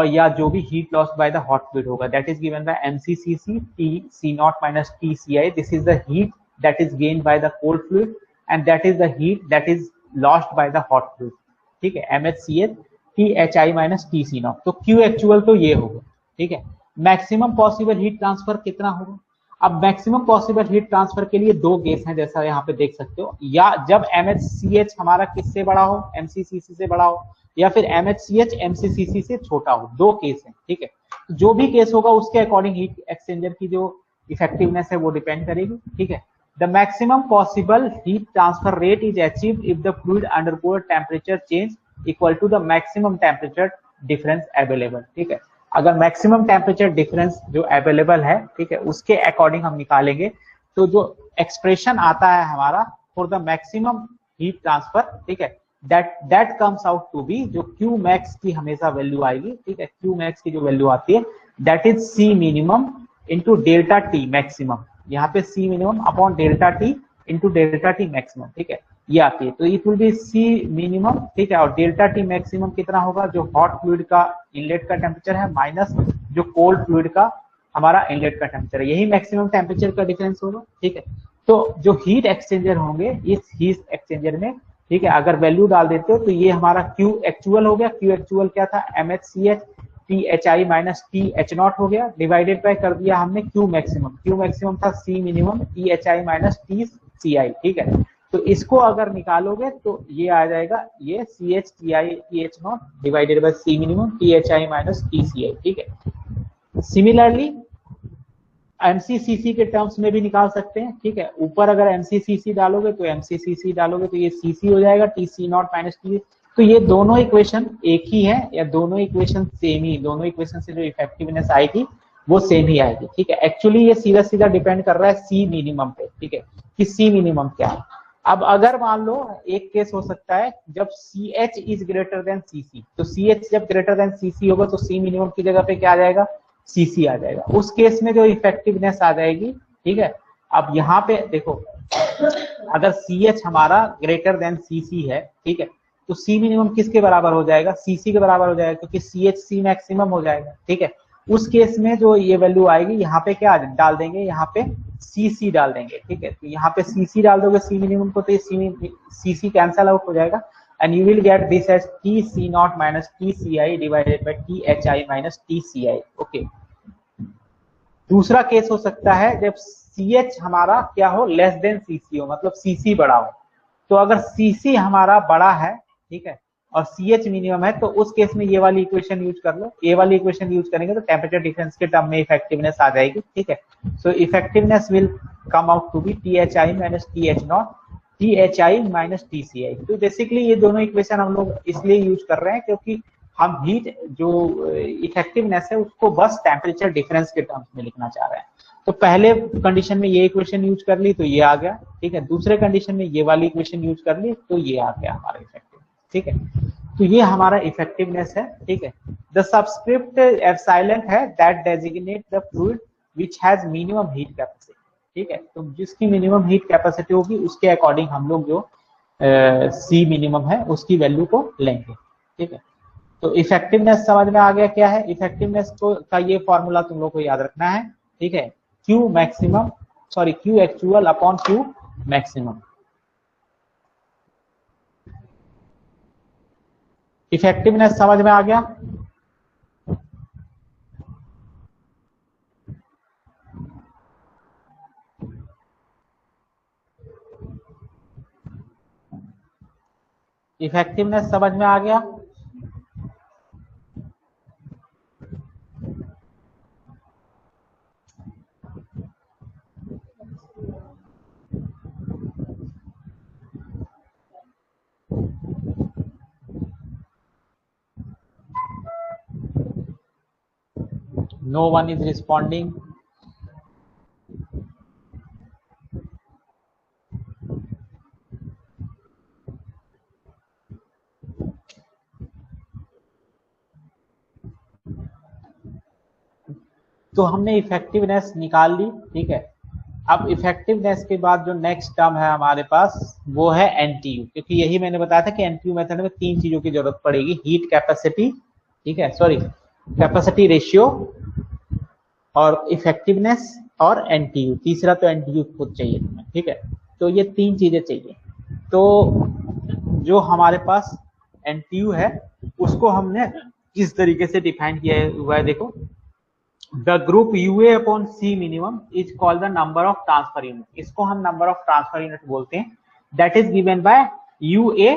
या जो भी heat loss by the hot fluid होगा, that is given by MCCC TC0 minus TCI। This is the heat that is gained by the cold fluid and that is the heat that is lost by the hot fluid, ठीक है, MHCH THI minus TC0। तो Q एक्चुअल तो ये होगा, ठीक है। मैक्सिमम पॉसिबल हीट ट्रांसफर कितना होगा, अब मैक्सिमम पॉसिबल हीट ट्रांसफर के लिए दो केस हैं जैसा यहाँ पे देख सकते हो, या जब MHCH हमारा किससे बड़ा हो, MCCC से बड़ा हो, या फिर MHCH MCCC से छोटा हो, दो केस हैं, ठीक है। जो भी केस होगा उसके अकॉर्डिंग हीट एक्सचेंजर की जो इफेक्टिवनेस है वो डिपेंड करेगी, ठीक है। The maximum possible heat transfer rate is achieved if the fluid undergo temperature change equal to the maximum temperature difference available, ठीक है। अगर मैक्सिमम टेम्परेचर डिफरेंस जो अवेलेबल है, ठीक है, उसके अकॉर्डिंग हम निकालेंगे तो जो एक्सप्रेशन आता है हमारा for the maximum heat transfer, ठीक है, that comes out to be जो Q मैक्स की हमेशा वैल्यू आएगी, ठीक है। Q मैक्स की जो वैल्यू आती है that is C minimum into delta T maximum, यहाँ पे C minimum upon delta T into delta T maximum, ठीक है, ये आती है। तो it will be C minimum, ठीक है, और डेल्टा T मैक्सिमम कितना होगा, जो हॉट फ्लूइड का इनलेट का टेम्परेचर है माइनस जो कोल्ड फ्लूइड का हमारा इनलेट का टेम्परेचर है, यही मैक्सिमम टेम्परेचर का डिफरेंस होगा, ठीक है। तो जो हीट एक्सचेंजर होंगे इस हीट एक्सचेंजर में ठीक है। अगर वैल्यू डाल देते हो तो ये हमारा Q एक्चुअल हो गया। Q एक्चुअल क्या था, MHCH THI माइनस TH0 हो गया, डिवाइडेड बाय कर दिया हमने Q मैक्सिमम। Q मैक्सिमम था C minimum THI minus TCI, ठीक है। तो इसको अगर निकालोगे तो ये आ जाएगा, ये CH TH0 divided by C minimum THI minus TCI, ठीक है। सिमिलरली MCCC के टर्म्स में भी निकाल सकते हैं, ठीक है। ऊपर अगर MCCC डालोगे तो MCCC डालोगे तो ये CC हो जाएगा TC0 माइनस T। तो ये दोनों इक्वेशन एक ही है या दोनों इक्वेशन सेम ही, दोनों इक्वेशन से जो इफेक्टिवनेस आएगी वो सेम ही आएगी, ठीक है। एक्चुअली ये सीधा सीधा डिपेंड कर रहा है सी मिनिमम पे, ठीक है, कि सी मिनिमम क्या है। अब अगर मान लो एक केस हो सकता है जब CH is greater then CC, तो CH जब ग्रेटर देन CC होगा तो C मिनिमम की जगह पे क्या आ जाएगा, CC आ जाएगा। उस केस में जो इफेक्टिवनेस आ जाएगी, ठीक है। अब यहाँ पे देखो, अगर CH हमारा ग्रेटर देन CC है, ठीक है, तो C मिनिमम किसके बराबर हो जाएगा, CC के बराबर हो जाएगा, क्योंकि CH C मैक्सिमम हो जाएगा, ठीक है। उस केस में जो ये वैल्यू आएगी यहाँ पे क्या डाल देंगे, यहाँ पे CC डाल देंगे, ठीक है। तो यहाँ पे CC डाल दोगे C मिनिमम को, तो ये CC कैंसल आउट हो जाएगा and you will get this as TC0 minus TCI divided by THI minus TCI, okay। दूसरा केस हो सकता है जब CH हमारा क्या हो, लेस देन CC हो, मतलब CC बड़ा हो। तो अगर CC हमारा बड़ा है, ठीक है, और CH मिनिमम है, तो उस केस में ये वाली इक्वेशन यूज कर लो। ये वाली इक्वेशन यूज करेंगे तो टेम्परेचर डिफरेंस के टर्म में इफेक्टिवनेस आ जाएगी, ठीक है। So effectiveness will come out to be THI minus TH0 THI minus TCI। तो बेसिकली ये दोनों इक्वेशन हम लोग इसलिए यूज कर रहे हैं क्योंकि हम हीट जो इफेक्टिवनेस है उसको बस टेम्परेचर डिफरेंस के टर्म्स में लिखना चाह रहे हैं। तो पहले कंडीशन में ये इक्वेशन यूज कर ली तो ये आ गया, ठीक है। दूसरे कंडीशन में ये वाली इक्वेशन यूज कर ली तो ये आ गया हमारा इफेक्टिव, ठीक है। तो ये हमारा इफेक्टिवनेस है, ठीक है। द सबस्क्रिप्ट एप्सिलॉन है that designate the fluid which has minimum heat capacity, ठीक है। तो जिसकी मिनिमम हीट कैपेसिटी होगी उसके अकॉर्डिंग हम लोग जो सी मिनिमम है उसकी वैल्यू को लेंगे, ठीक है। तो इफेक्टिवनेस समझ में आ गया क्या है। इफेक्टिवनेस को का ये फॉर्मूला तुम लोग को याद रखना है, ठीक है। Q maximum sorry Q actual upon Q maximum. Effectiveness समझ में आ गया। इफेक्टिवनेस समझ में आ गया। No one is responding. तो हमने इफेक्टिवनेस निकाल ली, ठीक है। अब इफेक्टिवनेस के बाद जो नेक्स्ट टर्म है हमारे पास वो है NTU, क्योंकि यही मैंने बताया था कि NTU मेथड में तीन चीजों की जरूरत पड़ेगी, हीट कैपेसिटी, ठीक है, सॉरी कैपेसिटी रेशियो और इफेक्टिवनेस और NTU। तीसरा तो NTU खुद चाहिए तुम्हें, ठीक है। तो ये तीन चीजें चाहिए। तो जो हमारे पास NTU है उसको हमने इस तरीके से डिफाइन किया हुआ है, देखो। The group UA upon C minimum is called the number of transfer unit। इसको हम number of transfer unit बोलते हैं। That is given by UA,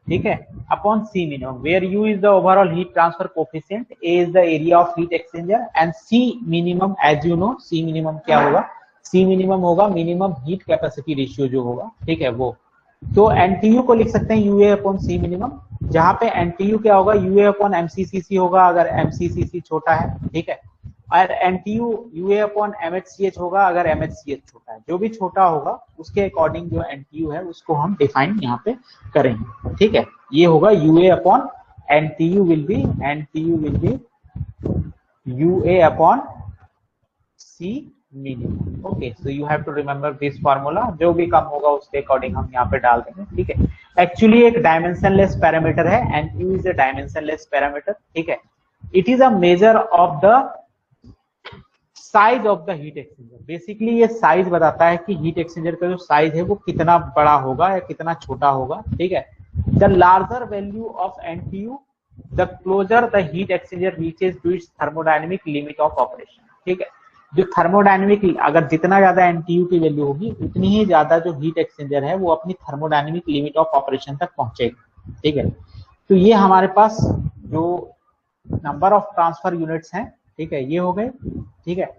ठीक है, upon C minimum, where U is the overall heat transfer coefficient, A is the area of heat exchanger and C minimum, as you know, C minimum क्या होगा, C minimum होगा minimum heat capacity ratio जो होगा, ठीक है, वो। तो NTU को लिख सकते हैं UA upon C minimum, जहां पे NTU क्या होगा, UA upon MCCC होगा अगर MCCC छोटा है, ठीक है, और NTU UA अपॉन MHCH होगा अगर MHCH छोटा है। जो भी छोटा होगा उसके अकॉर्डिंग जो NTU है उसको हम डिफाइन यहाँ पे करेंगे, ठीक है। ये होगा UA upon NTU will be UA upon C minimum. Okay, so you have to remember this formula. जो भी कम होगा उसके अकॉर्डिंग हम यहाँ पे डाल देंगे, ठीक है। एक्चुअली एक डायमेंशनलेस पैरामीटर है, NTU is a dimensionless parameter, ठीक है। It is a measure of the size of the heat exchanger, basically ये साइज बताता है कि हीट एक्सचेंजर का जो साइज है वो कितना बड़ा होगा या कितना छोटा होगा, ठीक है। The larger value of NTU the closer the heat exchanger reaches to its thermodynamic limit of operation, ठीक है। जो थर्मोडायनेमिक, अगर जितना ज्यादा एनटीयू की वैल्यू होगी उतनी ही ज्यादा जो हीट एक्सचेंजर है वो अपनी थर्मोडायनेमिक लिमिट ऑफ ऑपरेशन तक पहुंचेगा, ठीक है। तो ये हमारे पास जो नंबर ऑफ ट्रांसफर यूनिट्स हैं, ठीक है, ये हो गए, ठीक है।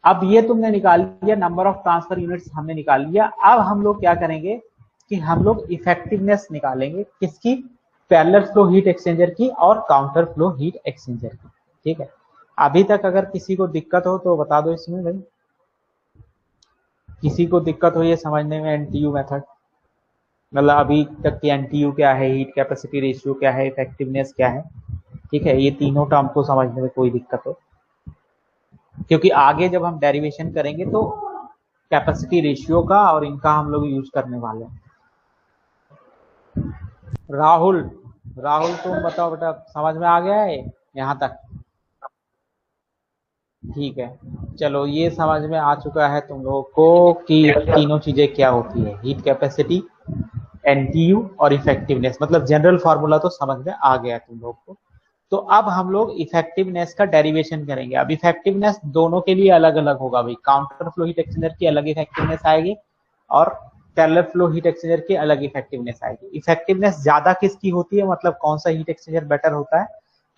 अब ये तुमने निकाल लिया, नंबर ऑफ ट्रांसफर यूनिट्स हमने निकाल लिया। अब हम लोग क्या करेंगे कि हम लोग इफेक्टिवनेस निकालेंगे, किसकी? पैरेलल फ्लो हीट एक्सचेंजर की और काउंटर फ्लो हीट एक्सचेंजर की, ठीक है। अभी तक अगर किसी को दिक्कत हो तो बता दो इसमें भाई, किसी को दिक्कत हो ये समझने में एनटीयू मेथड, मतलब अभी तक की एनटीयू क्या है, हीट कैपेसिटी रेशियो क्या है, इफेक्टिवनेस क्या है, ठीक है, ये तीनों टर्म को समझने में कोई दिक्कत हो, क्योंकि आगे जब हम डेरिवेशन करेंगे तो कैपेसिटी रेशियो का और इनका हम लोग यूज करने वाले हैं। राहुल तुम बताओ बेटा, समझ में आ गया है यहाँ तक? ठीक है, चलो ये समझ में आ चुका है तुम लोगों को कि तीनों चीजें क्या होती है, हीट कैपेसिटी, एनटीयू और इफेक्टिवनेस, मतलब जनरल फॉर्मूला तो समझ में आ गया तुम लोगों को। तो अब हम लोग इफेक्टिवनेस का डेरिवेशन करेंगे। अब इफेक्टिवनेस दोनों के लिए अलग अलग होगा भाई, काउंटर फ्लो हीट एक्सचेंजर की अलग इफेक्टिवनेस आएगी और पैरेलल फ्लो हीट एक्सचेंजर की अलग इफेक्टिवनेस आएगी। इफेक्टिवनेस ज्यादा किसकी होती है, मतलब कौन सा हीट एक्सचेंजर बेटर होता है,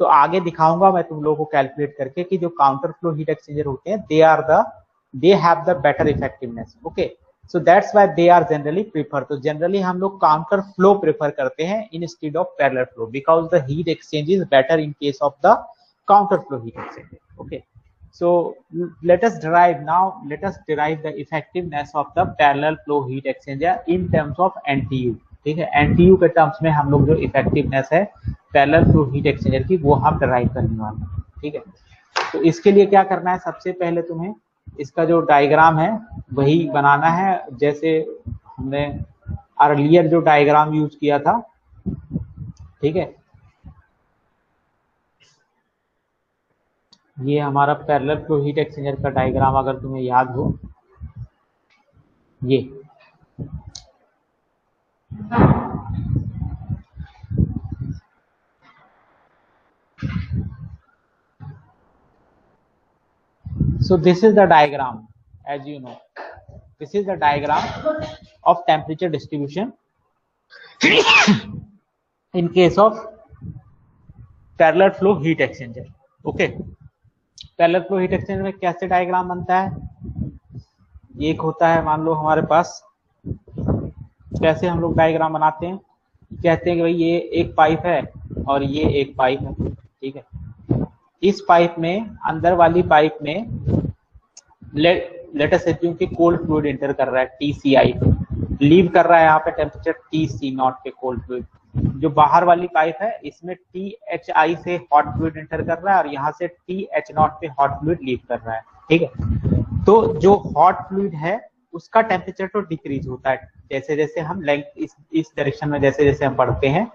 तो आगे दिखाऊंगा मैं तुम लोगों को कैलकुलेट करके कि जो काउंटर फ्लो हीट एक्सचेंजर होते हैं they have the better effectiveness, okay. So that's why they are generally prefer, तो जनरली हम लोग काउंटर फ्लो प्रेफर करते हैं instead of parallel flow, because the heat exchange is better in case of the counter flow heat exchanger, okay. So let us derive the effectiveness of the parallel flow heat exchanger in terms of NTU, ठीक है। NTU के टर्म्स में हम लोग जो इफेक्टिवनेस है पैरेलल फ्लो हीट एक्सचेंजर की वो हम डिराइव करने वाले हैं, ठीक है। तो इसके लिए क्या करना है, सबसे पहले तुम्हें इसका जो डायग्राम है वही बनाना है, जैसे हमने अर्लियर जो डायग्राम यूज किया था, ठीक है। ये हमारा पैरेलल फ्लो हीट एक्सचेंजर का डायग्राम अगर तुम्हें याद हो, ये so this is the diagram, as you know, this is the diagram of temperature distribution in case of parallel flow heat exchanger, okay. Parallel flow heat exchanger में कैसे डायग्राम बनता है, एक होता है, मान लो हमारे पास, कैसे हम लोग डायग्राम बनाते हैं, कहते हैं कि भाई ये एक पाइप है और ये एक पाइप है, ठीक है। इस पाइप में, अंदर वाली पाइप में लेट अस एज्यूम कि कोल्ड फ्लूइड एंटर कर रहा है, TCI लीव कर रहा है यहाँ पे टेम्परेचर TC0 पे कोल्ड फ्लूइड। जो बाहर वाली पाइप है इसमें THI से हॉट फ्लूइड एंटर कर रहा है और यहाँ से TH0 पे हॉट फ्लूइड लीव कर रहा है, ठीक है। तो जो हॉट फ्लूइड है उसका टेम्परेचर तो डिक्रीज होता है जैसे जैसे हम लेंथ इस डायरेक्शन में जैसे जैसे हम बढ़ते हैं,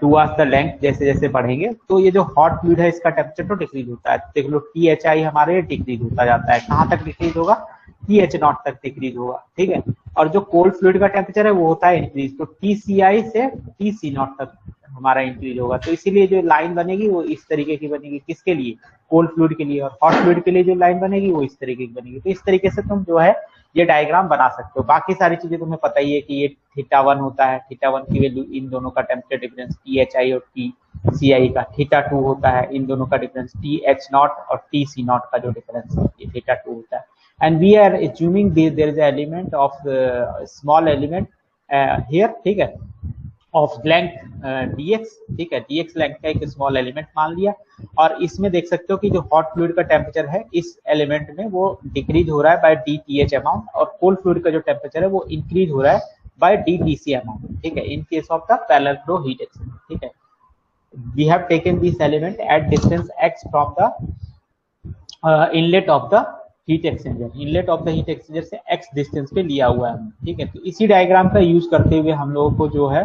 टुवर्ड्स द लेंथ जैसे जैसे बढ़ेंगे, तो ये जो हॉट फ्लूइड है इसका टेम्परेचर तो डिक्रीज होता है। देख लो THI हमारे डिक्रीज होता जाता है, कहाँ तक डिक्रीज होगा, TH0 तक डिक्रीज होगा, ठीक है। और जो कोल्ड फ्लूइड का टेम्परेचर है वो होता है इंक्रीज, तो TCI से TC0 तक हमारा इंक्रीज होगा। तो इसीलिए जो लाइन बनेगी वो इस तरीके की बनेगी, किसके लिए, कोल्ड फ्लूइड के लिए, और हॉट फ्लूइड के लिए जो लाइन बनेगी वो इस तरीके की बनेगी। तो इस तरीके से तुम जो है ये डायग्राम बना सकते हो। बाकी सारी चीजें तुम्हें पता ही है कि ये θ1 होता है, θ1 की वैल्यू इन दोनों का टेम्परेचर डिफरेंस THI और TCI का, θ2 होता है इन दोनों का डिफरेंस TH0 और TC0 का जो डिफरेंस है ये θ2 होता है। And we are assuming there is an element of small element here, ठीक है, of length dx, ठीक है, dx लेंथ का एक स्मॉल एलिमेंट मान लिया। और इसमें देख सकते हो कि जो हॉट फ्लूइड का टेम्परेचर है इस एलिमेंट में वो डिक्रीज हो रहा है बाय dTH अमाउंट, और कोल्ड फ्लूइड का जो टेम्परेचर है वो इंक्रीज हो रहा है बाय dTC अमाउंट, ठीक है, इन case of the parallel flow heat exchanger, ठीक है। We have taken this element at distance x from the inlet of the heat exchanger, inlet of the heat exchanger से x डिस्टेंस पे लिया हुआ है, ठीक है। तो इसी डायग्राम का यूज करते हुए हम लोगों को जो है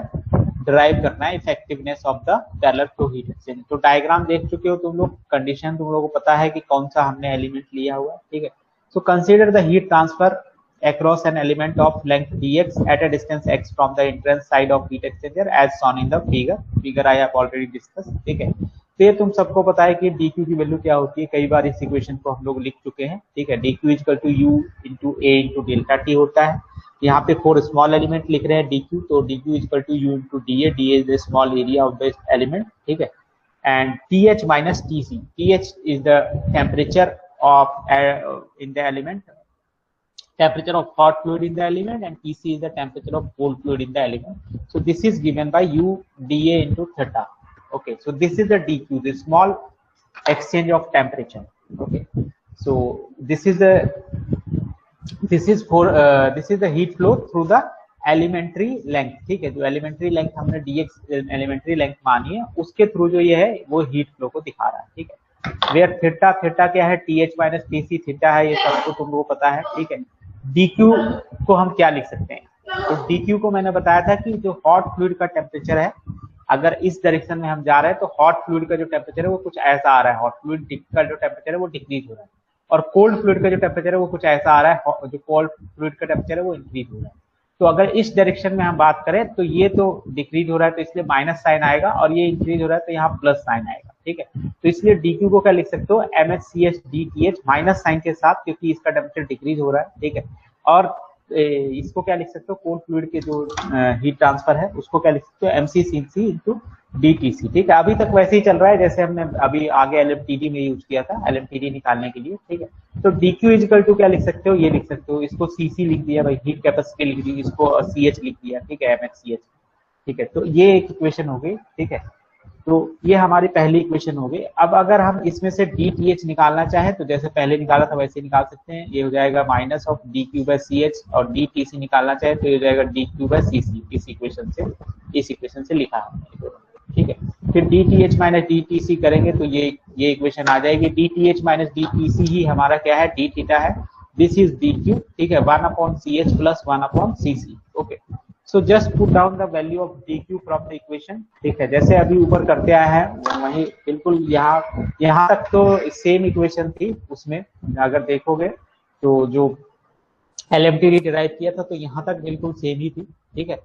डिराइव करना है effectiveness of the parallel flow heat exchanger. तो डायग्राम देख चुके हो तुम लोग, कंडीशन तुम लोगों को पता है कि कौन सा हमने एलिमेंट लिया हुआ है, ठीक है। So consider the heat transfer across an element of length dx at a distance x from the entrance side of heat exchanger as shown in the figure I have already discussed, ठीक है। तो ये तुम सबको पता है कि dq की वैल्यू क्या होती है, कई बार इस इक्वेशन को हम लोग लिख चुके हैं, ठीक है। dq equal to u into a into delta T होता है। यहाँ पे 4 स्मॉल एलिमेंट लिख रहे हैं dq, तो dq equal to u into da, da is the small area of the element, ठीक है। And th minus tc, th is the temperature of in the element, temperature of hot fluid in the element, and Tc is the temperature of cold fluid in the element. So this is given by U dA into theta. Okay, so this is the dq, the small exchange of temperature. Okay, so this is the heat flow through the elementary length, ठीक है। जो elementary length हमने dx elementary length मानी है, उसके थ्रू जो ये है वो heat flow को दिखा रहा है, ठीक है। वेयर थीटा क्या है, th माइनस tc थीटा है, ये सबको तुम लोगों को पता है, ठीक है। dq को हम क्या लिख सकते हैं, तो dq को मैंने बताया था कि जो हॉट फ्लूइड का टेम्परेचर है, अगर इस डायरेक्शन में हम जा रहे हैं तो हॉट फ्लूइड का जो टेम्परेचर है वो कुछ ऐसा आ रहा है, हॉट फ्लूइड का जो टेम्परेचर है वो डिक्रीज हो रहा है, और कोल्ड फ्लूइड का जो टेम्परेचर है वो कुछ ऐसा आ रहा है, जो कोल्ड फ्लूइड का टेम्परेचर है वो इंक्रीज हो रहा है। तो अगर इस डायरेक्शन में हम बात करें तो ये तो डिक्रीज हो रहा है, तो इसलिए माइनस साइन आएगा, और ये इंक्रीज हो रहा है तो यहाँ प्लस साइन आएगा, ठीक है। तो इसलिए dq को क्या लिख सकते हो, mhch dth माइनस साइन के साथ, क्योंकि इसका टेम्परेचर डिक्रीज हो रहा है, ठीक है। और इसको क्या लिख सकते हो, कोल्ड फ्लूइड के जो हीट ट्रांसफर है उसको क्या लिख सकते हो, mccc इंटू dtc, ठीक है। अभी तक वैसे ही चल रहा है जैसे हमने अभी आगे LMTD में यूज किया था, LMTD निकालने के लिए, ठीक है। तो dq इक्वल टू क्या लिख सकते हो, ये लिख सकते हो, इसको cc लिख दिया भाई, हीट कैपेसिटी लिख दी, इसको ch लिख दिया, ठीक है, mhch, ठीक है। तो ये एक इक्वेशन हो गई, ठीक है। तो ये हमारी पहली इक्वेशन हो गई। अब अगर हम इसमें से dth निकालना चाहें तो जैसे पहले निकाला था वैसे निकाल सकते हैं, ये हो जाएगा minus of dq by ch, और dtc निकालना चाहे तो ये हो जाएगा dq बाय cc, इस इक्वेशन से लिखा है, ठीक है। फिर dth माइनस dtc करेंगे तो ये इक्वेशन आ जाएगी, dth माइनस dtc ही हमारा क्या है, d थीटा है, दिस इज dq, ठीक है, 1/ch plus 1/cc, okay. So just put down the value of dq from the equation, ठीक है। जैसे अभी ऊपर करते आए हैं वही बिल्कुल यहाँ तक तो सेम इक्वेशन थी, उसमें अगर देखोगे तो जो LMTD डिराइव किया था तो यहाँ तक बिल्कुल सेम ही थी, ठीक है।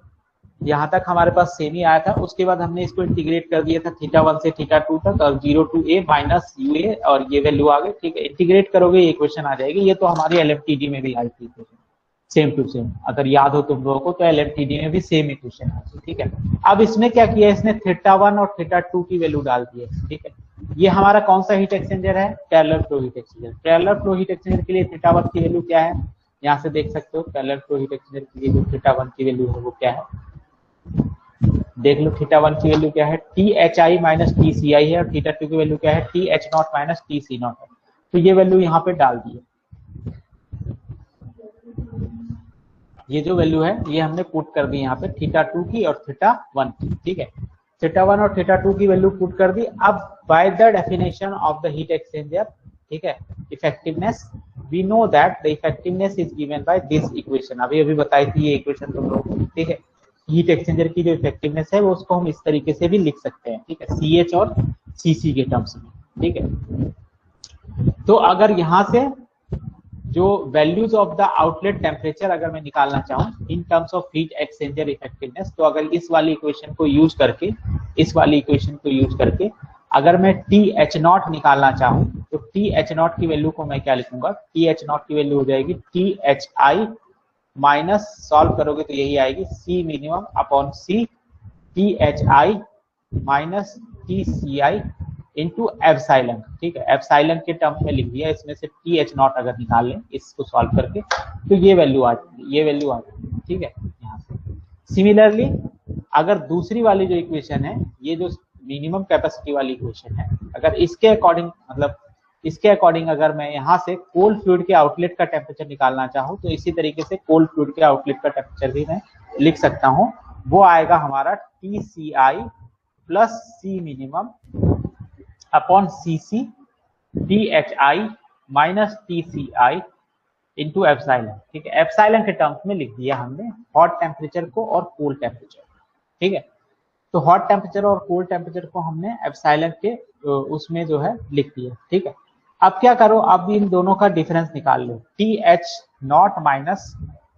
यहाँ तक हमारे पास सेम ही आया था, उसके बाद हमने इसको इंटीग्रेट कर दिया था θ1 से θ2 तक, और 0 to a माइनस ua, और ये वैल्यू आ गई, ठीक है। इंटीग्रेट करोगे ये इक्वेशन आ जाएगी, ये तो हमारी LMTD में भी आई थी सेम टू सेम, अगर याद हो तुम लोगों को तो LMTD में भी सेम इक्वेशन है, ठीक है। अब इसमें क्या किया, इसने θ1 और θ2 की वैल्यू डाल दी है, ठीक है। ये हमारा कौन सा हीट एक्सचेंजर है, parallel flow heat exchanger. Parallel flow heat exchanger के लिए θ1 की वैल्यू क्या है, यहाँ से देख सकते हो, पैरेलल फ्लो हीट एक्सचेंजर के लिए जो θ1 की वैल्यू है वो क्या है, देख लो। θ1 की वैल्यू क्या है, THI माइनस TCI है, और θ2 की वैल्यू क्या है, TH0 माइनस TC0 है। तो ये वैल्यू यहाँ पे डाल दी है, ये जो वैल्यू है ये हमने पुट कर दी यहाँ पे θ2 की और θ1 की, ठीक है। θ1 और θ2 की वैल्यू पुट कर दी। अब by the definition of the heat exchanger, ठीक है, effectiveness, we know that the effectiveness is given by this equation, अभी बताई थी ये इक्वेशन तुम लोगों को, ठीक है। हीट एक्सचेंजर की जो इफेक्टिवनेस है वो उसको हम इस तरीके से भी लिख सकते हैं, ठीक है, CH और CC के टर्म्स में, ठीक है। तो अगर यहाँ से जो values of the outlet temperature अगर मैं निकालना चाहूँ इन terms of heat exchanger effectiveness, तो अगर इस वाली इक्वेशन को यूज करके अगर मैं TH0 निकालना चाहूँ तो TH0 की वैल्यू को मैं क्या लिखूंगा, TH0 की वैल्यू हो जाएगी THI माइनस, सॉल्व करोगे तो यही आएगी, C minimum upon C THI minus TCI into epsilon, ठीक है। एप्सिलॉन के टर्म में लिख दिया, इसमें से TH0 अगर निकाल लें इसको सॉल्व करके तो ये वैल्यू आ जाएगी, ठीक है, यहाँ से। सिमिलरली अगर दूसरी वाली जो इक्वेशन है, ये जो मिनिमम कैपेसिटी वाली इक्वेशन है, अगर इसके अकॉर्डिंग अगर मैं यहाँ से कोल्ड फ्लूइड के आउटलेट का टेम्परेचर निकालना चाहूँ तो इसी तरीके से कोल्ड फ्लूइड के आउटलेट का टेम्परेचर भी मैं लिख सकता हूँ, वो आएगा हमारा TCI plus C minimum upon CC THI minus TCI into epsilon, ठीक है। एप्सिलॉन के टर्म्स में लिख दिया हमने हॉट टेम्परेचर को और कोल्ड टेम्परेचर, ठीक है। तो हॉट टेम्परेचर और कोल्ड टेम्परेचर को हमने एप्सिलॉन के उसमें जो है लिख दिया, ठीक है। अब क्या करो, अब इन दोनों का डिफरेंस निकाल लो, टी एच नॉट माइनस,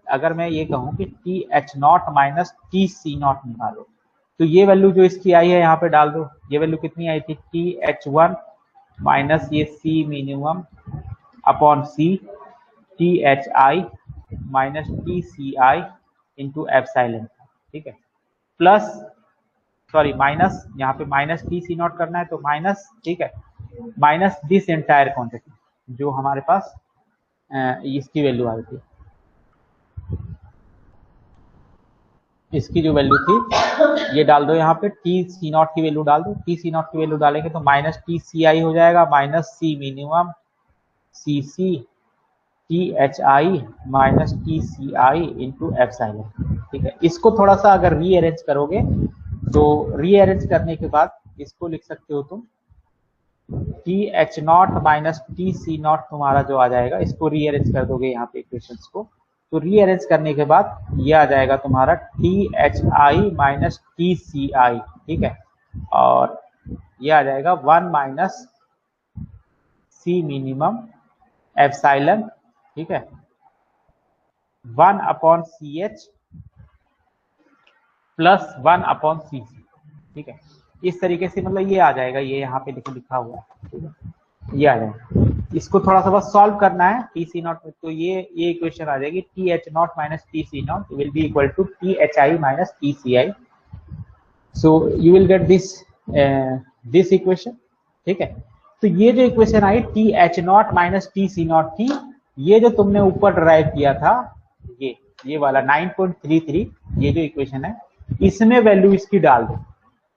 अगर मैं ये कहूं कि T H not minus T C not निकालो, तो ये वैल्यू जो इसकी आई है यहाँ पे डाल दो। ये वैल्यू कितनी आई थी, टी एच वन माइनस ये C minimum upon C T H I minus T C I into epsilon, ठीक है, प्लस सॉरी माइनस, यहाँ पे माइनस टी सी नॉट करना है तो माइनस, ठीक है, माइनस दिस एंटायर क्वांटिटी जो हमारे पास इसकी वैल्यू आई थी, इसकी जो वैल्यू थी ये डाल दो यहाँ पे, टी सी नॉट की वैल्यू डाल दो। टी सी नॉट की वैल्यू डालेंगे तो माइनस टी सी आई हो जाएगा minus C minimum C C T H I minus T C I into epsilon, ठीक है। इसको थोड़ा सा अगर रीअरेंज करोगे तो रीअरेंज करने के बाद इसको लिख सकते हो तुम T H not minus T C not तुम्हारा जो आ जाएगा, इसको रीअरेंज कर दोगे यहाँ पे इक्वेशंस को, तो रीअरेंज करने के बाद ये आ जाएगा तुम्हारा T H I minus T C I, ठीक है, और ये आ जाएगा 1 माइनस सी मिनिमम एप्सिलॉन, ठीक है, 1 upon C H plus 1 upon C C, ठीक है। इस तरीके से मतलब ये आ जाएगा, ये यहाँ पे लिखा हुआ है, ठीक है, ये आ जाएगा। इसको थोड़ा सा बस सॉल्व करना है टी सी नॉट में, तो ये इक्वेशन आ जाएगी T H not minus T C not will be equal to T H I minus T C I, so you will get this equation, ठीक है। तो ये जो इक्वेशन आई T H not minus T C not थी, ये जो तुमने ऊपर ड्राइव किया था ये वाला 9.33, ये जो इक्वेशन है इसमें वैल्यू इसकी डाल दो,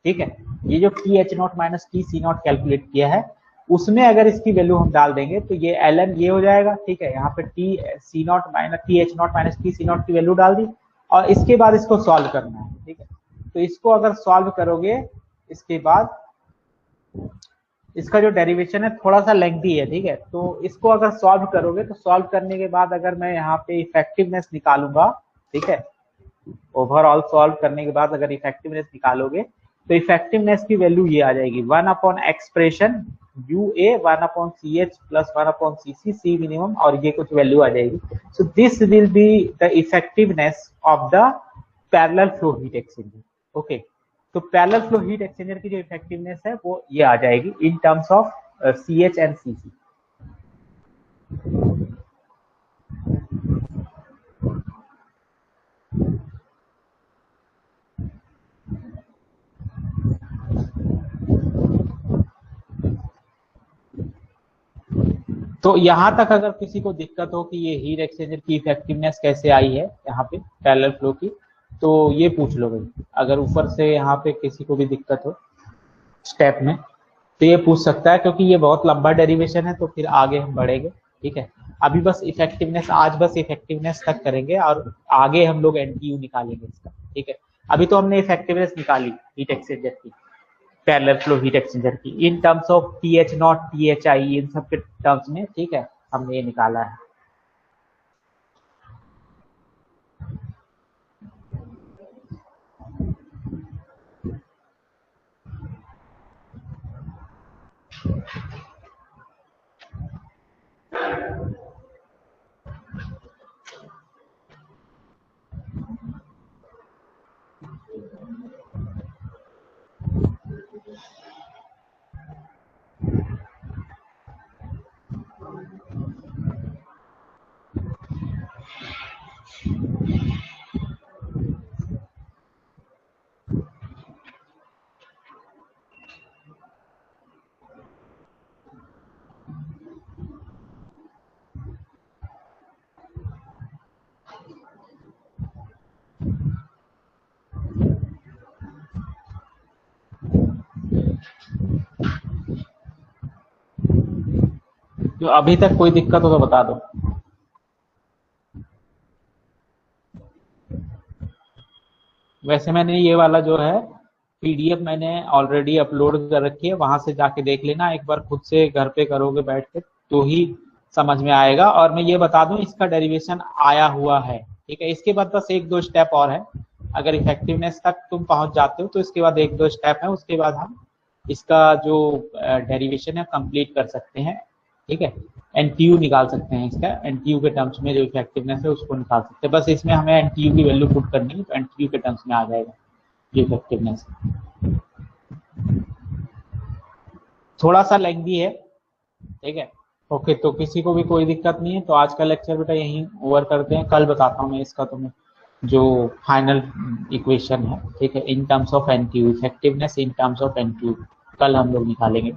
ठीक है। ये जो T H not minus T C not calculate किया है उसमें अगर इसकी वैल्यू हम डाल देंगे तो ये एल एन ये हो जाएगा, ठीक है। यहाँ पे T C not minus T H not minus T C not की वैल्यू डाल दी और इसके बाद इसको सॉल्व करना है, ठीक है। तो इसको अगर सॉल्व करोगे इसके बाद इसका जो डेरिवेशन है थोड़ा सा लेंथी है, ठीक है। तो इसको अगर सॉल्व करोगे तो सॉल्व करने के बाद अगर मैं यहाँ पे इफेक्टिवनेस निकालूंगा, ठीक है, ओवरऑल सॉल्व करने के बाद अगर इफेक्टिवनेस निकालोगे तो इफेक्टिवनेस की वैल्यू ये आ जाएगी 1 upon expression U A 1 upon C H plus 1 upon C C C minimum, और ये कुछ वैल्यू आ जाएगी। So this will be the effectiveness of the parallel flow heat exchanger, okay. तो पैरेलल फ्लो हीट एक्सचेंजर की जो इफेक्टिवनेस है वो ये आ जाएगी in terms of C H and C C. तो यहां तक अगर किसी को दिक्कत हो कि ये हीट एक्सचेंजर की इफेक्टिवनेस कैसे आई है यहाँ पे पैरेलल फ्लो की, तो ये पूछ लो भाई। अगर ऊपर से यहाँ पे किसी को भी दिक्कत हो स्टेप में तो ये पूछ सकता है, क्योंकि ये बहुत लंबा डेरिवेशन है तो फिर आगे हम बढ़ेंगे, ठीक है। अभी बस इफेक्टिवनेस, आज बस इफेक्टिवनेस तक करेंगे और आगे हम लोग एनटीयू निकालेंगे इसका, ठीक है। अभी तो हमने इफेक्टिवनेस निकाली हीट एक्सचेंजर की, पैरेलल फ्लो हीट एक्सचेंजर की in terms of T H not T H I इन सब के टर्म्स में, ठीक है, हमने ये निकाला है। तो अभी तक कोई दिक्कत हो तो बता दो। वैसे मैंने ये वाला जो है पीडीएफ मैंने ऑलरेडी अपलोड कर रखी है, वहां से जाके देख लेना एक बार, खुद से घर पे करोगे बैठ के तो ही समझ में आएगा। और मैं ये बता दूं इसका डेरिवेशन आया हुआ है, ठीक है। इसके बाद बस 1-2 स्टेप और है, अगर इफेक्टिवनेस तक तुम पहुंच जाते हो तो इसके बाद एक दो स्टेप है, उसके बाद हम इसका जो डेरिवेशन है कंप्लीट कर सकते हैं, ठीक है। एनटीयू निकाल सकते हैं, इसका एनटीयू के टर्म्स में जो इफेक्टिवनेस है उसको निकाल सकते हैं। बस इसमें हमें एनटीयू की वैल्यू पुट करनी है, तो एनटीयू के टर्म्स में आ जाएगा जो इफेक्टिवनेस। थोड़ा सा लेंथी है, ठीक है। ओके, तो किसी को भी कोई दिक्कत नहीं है तो आज का लेक्चर बेटा यहीं ओवर करते हैं। कल बताता हूँ मैं इसका तुम्हें जो फाइनल इक्वेशन है, ठीक है, इन terms of NTU, effectiveness in terms of NTU, कल हम लोग निकालेंगे।